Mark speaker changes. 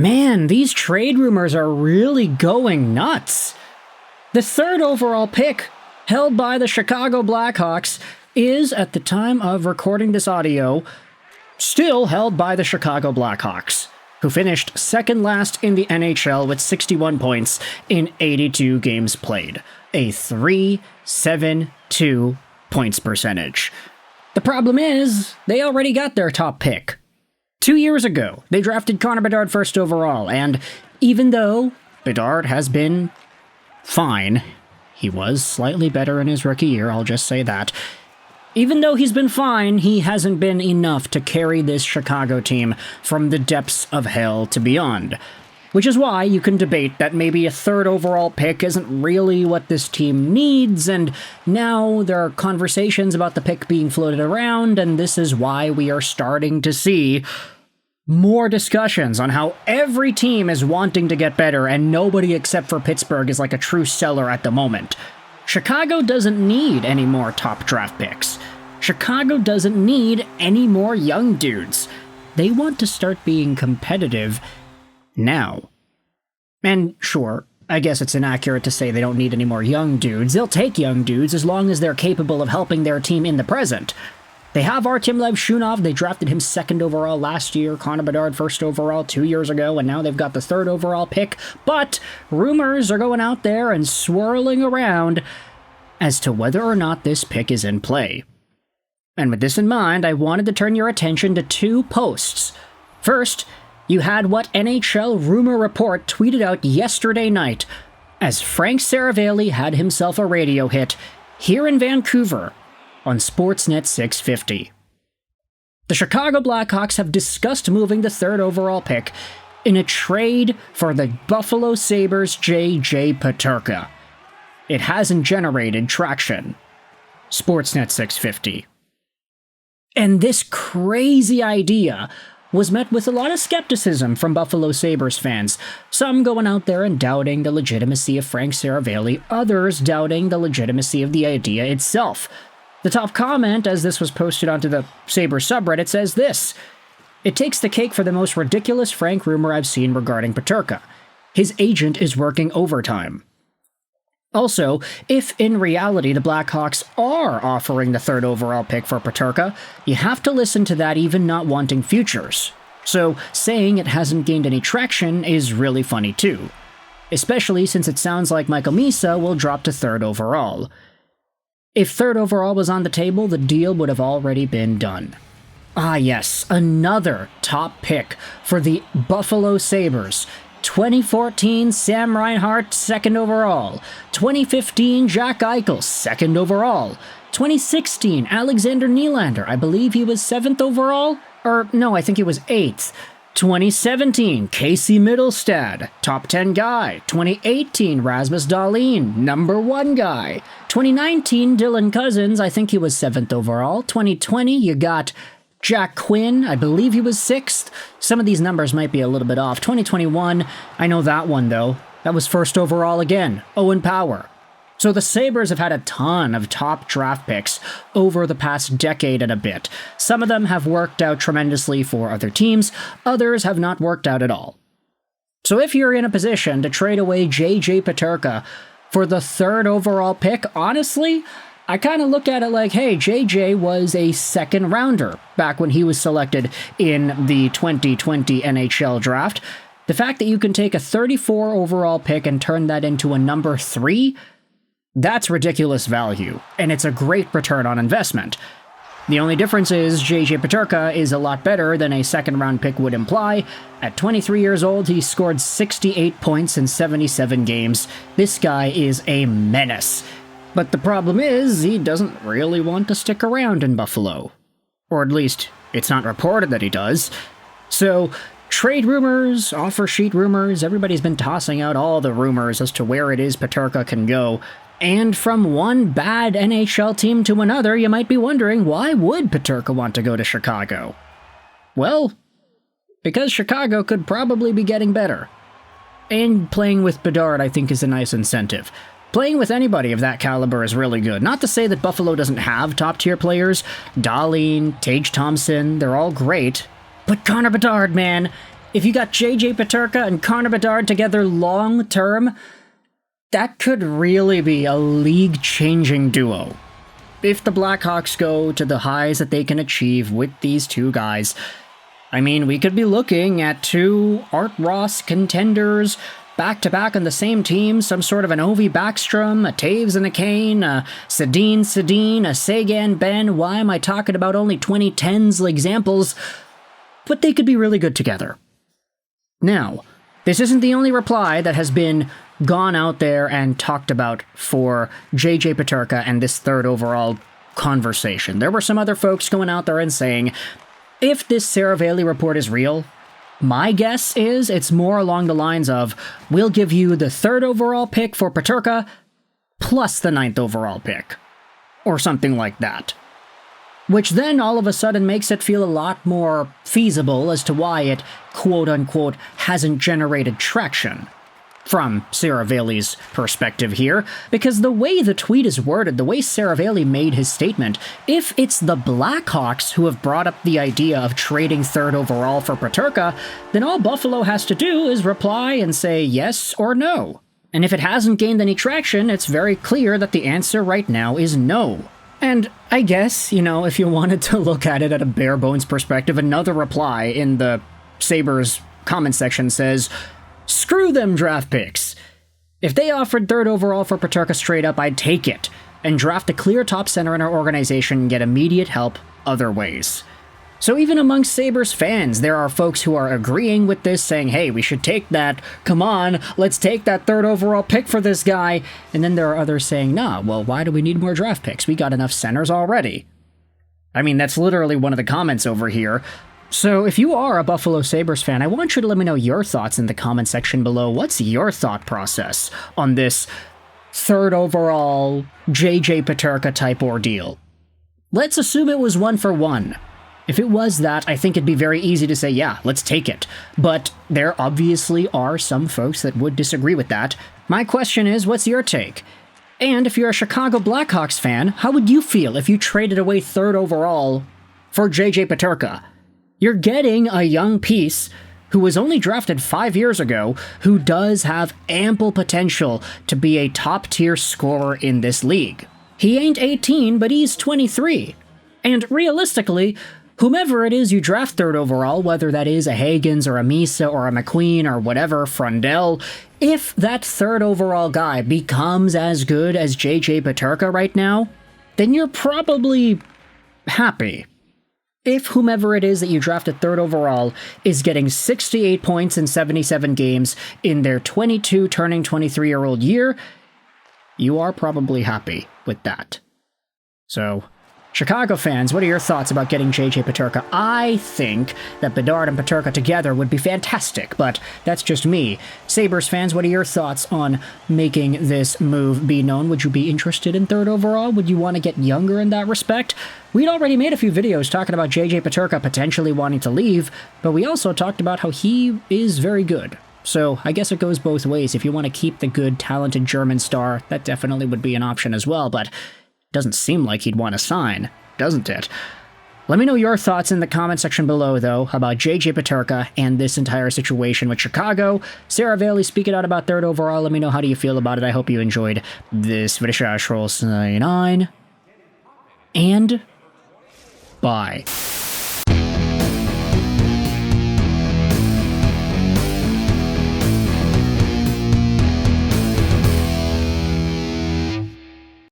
Speaker 1: Man, these trade rumors are really going nuts. The third overall pick, held by the Chicago Blackhawks, is, at the time of recording this audio, still held by the Chicago Blackhawks, who finished second last in the NHL with 61 points in 82 games played, a .372 points percentage. The problem is, they already got their top pick. 2 years ago, they drafted Connor Bedard first overall, and even though Bedard has been fine, he was slightly better in his rookie year, I'll just say that. Even though he's been fine, he hasn't been enough to carry this Chicago team from the depths of hell to beyond. Which is why you can debate that maybe a third overall pick isn't really what this team needs, and now there are conversations about the pick being floated around, and this is why we are starting to see more discussions on how every team is wanting to get better, and nobody except for Pittsburgh is like a true seller at the moment. Chicago doesn't need any more top draft picks. Chicago doesn't need any more young dudes. They want to start being competitive now. And sure, I guess it's inaccurate to say they don't need any more young dudes. They'll take young dudes as long as they're capable of helping their team in the present. They have Artyom Levshunov. They drafted him second overall last year, Connor Bedard first overall 2 years ago, and now they've got the third overall pick. But rumors are going out there and swirling around as to whether or not this pick is in play. And with this in mind, I wanted to turn your attention to two posts. First, you had what NHL Rumour Report tweeted out yesterday night, as Frank Seravalli had himself a radio hit here in Vancouver on Sportsnet 650. The Chicago Blackhawks have discussed moving the third overall pick in a trade for the Buffalo Sabres' JJ Peterka. It hasn't generated traction. Sportsnet 650. And this crazy idea was met with a lot of skepticism from Buffalo Sabres fans, some going out there and doubting the legitimacy of Frank Seravalli, others doubting the legitimacy of the idea itself. The top comment, as this was posted onto the Sabres subreddit, says this: "It takes the cake for the most ridiculous Frank rumor I've seen regarding Peterka. His agent is working overtime." Also, if in reality the Blackhawks are offering the third overall pick for Peterka, you have to listen to that even not wanting futures. So saying it hasn't gained any traction is really funny too. Especially since it sounds like Michael Misa will drop to third overall. If third overall was on the table, the deal would have already been done. Ah yes, another top pick for the Buffalo Sabres. 2014 Sam Reinhart, second overall. 2015 Jack Eichel, second overall. 2016 Alexander Nylander, I believe he was 7th overall? Or no, I think he was 8th. 2017 Casey Middlestad, top 10 guy. 2018 Rasmus Dahlin, number 1 guy. 2019 Dylan Cousins, I think he was 7th overall. 2020 you got Jack Quinn, I believe he was 6th. Some of these numbers might be a little bit off. 2021, I know that one though. That was first overall again, Owen Power. So the Sabres have had a ton of top draft picks over the past decade and a bit. Some of them have worked out tremendously for other teams, others have not worked out at all. So if you're in a position to trade away JJ Peterka for the third overall pick, honestly, I kind of look at it like, hey, JJ was a second rounder back when he was selected in the 2020 NHL Draft. The fact that you can take a 34 overall pick and turn that into a number 3, that's ridiculous value, and it's a great return on investment. The only difference is JJ Peterka is a lot better than a second round pick would imply. At 23 years old, he scored 68 points in 77 games. This guy is a menace. But the problem is, he doesn't really want to stick around in Buffalo. Or at least, it's not reported that he does. So, trade rumors, offer sheet rumors, everybody's been tossing out all the rumors as to where it is Peterka can go. And from one bad NHL team to another, you might be wondering, why would Peterka want to go to Chicago? Well, because Chicago could probably be getting better. And playing with Bedard, I think, is a nice incentive. Playing with anybody of that caliber is really good. Not to say that Buffalo doesn't have top-tier players. Dahlin, Tage Thompson, they're all great. But Connor Bedard, man, If you got JJ Peterka and Connor Bedard together long term, that could really be a league-changing duo. If the Blackhawks go to the highs that they can achieve with these two guys, I mean, we could be looking at two Art Ross contenders back-to-back on the same team, some sort of an Ovi Backstrom, a Taves and a Kane, a Sedin, a Sagan Ben. Why am I talking about only 2010s examples? But they could be really good together. Now, this isn't the only reply that has been gone out there and talked about for JJ Peterka and this third overall conversation. There were some other folks going out there and saying, if this Seravalli report is real, my guess is it's more along the lines of, we'll give you the third overall pick for Peterka plus the 9th overall pick, or something like that. Which then all of a sudden makes it feel a lot more feasible as to why it, quote-unquote, hasn't generated traction. From Seravalli's perspective here, because the way the tweet is worded, the way Seravalli made his statement, if it's the Blackhawks who have brought up the idea of trading third overall for Peterka, then all Buffalo has to do is reply and say yes or no. And if it hasn't gained any traction, it's very clear that the answer right now is no. And I guess, if you wanted to look at it at a bare bones perspective, another reply in the Sabres comment section says, screw them draft picks. If they offered third overall for Peterka straight up, I'd take it, and draft a clear top center in our organization and get immediate help other ways. So even among Sabres fans, there are folks who are agreeing with this, saying, hey, we should take that, come on, let's take that third overall pick for this guy. And then there are others saying, nah, well, why do we need more draft picks? We got enough centers already. I mean, that's literally one of the comments over here. So if you are a Buffalo Sabres fan, I want you to let me know your thoughts in the comment section below. What's your thought process on this third overall JJ Peterka type ordeal? Let's assume it was 1-for-1. If it was that, I think it'd be very easy to say, yeah, let's take it. But there obviously are some folks that would disagree with that. My question is, what's your take? And if you're a Chicago Blackhawks fan, how would you feel if you traded away third overall for JJ Peterka? You're getting a young piece who was only drafted 5 years ago, who does have ample potential to be a top-tier scorer in this league. He ain't 18, but he's 23. And realistically, whomever it is you draft third overall, whether that is a Hagens or a Misa or a McQueen or whatever, Frundell, if that third overall guy becomes as good as JJ Peterka right now, then you're probably happy. If whomever it is that you drafted third overall is getting 68 points in 77 games in their 22 turning 23-year-old year, you are probably happy with that. So, Chicago fans, what are your thoughts about getting JJ Peterka? I think that Bedard and Peterka together would be fantastic, but that's just me. Sabres fans, what are your thoughts on making this move be known? Would you be interested in third overall? Would you want to get younger in that respect? We'd already made a few videos talking about JJ Peterka potentially wanting to leave, but we also talked about how he is very good. So I guess it goes both ways. If you want to keep the good, talented German star, that definitely would be an option as well, but doesn't seem like he'd want to sign, doesn't it? Let me know your thoughts in the comment section below, though, about JJ Peterka and this entire situation with Chicago. Seravalli speaking out about third overall. Let me know how do you feel about it. I hope you enjoyed this video. And bye.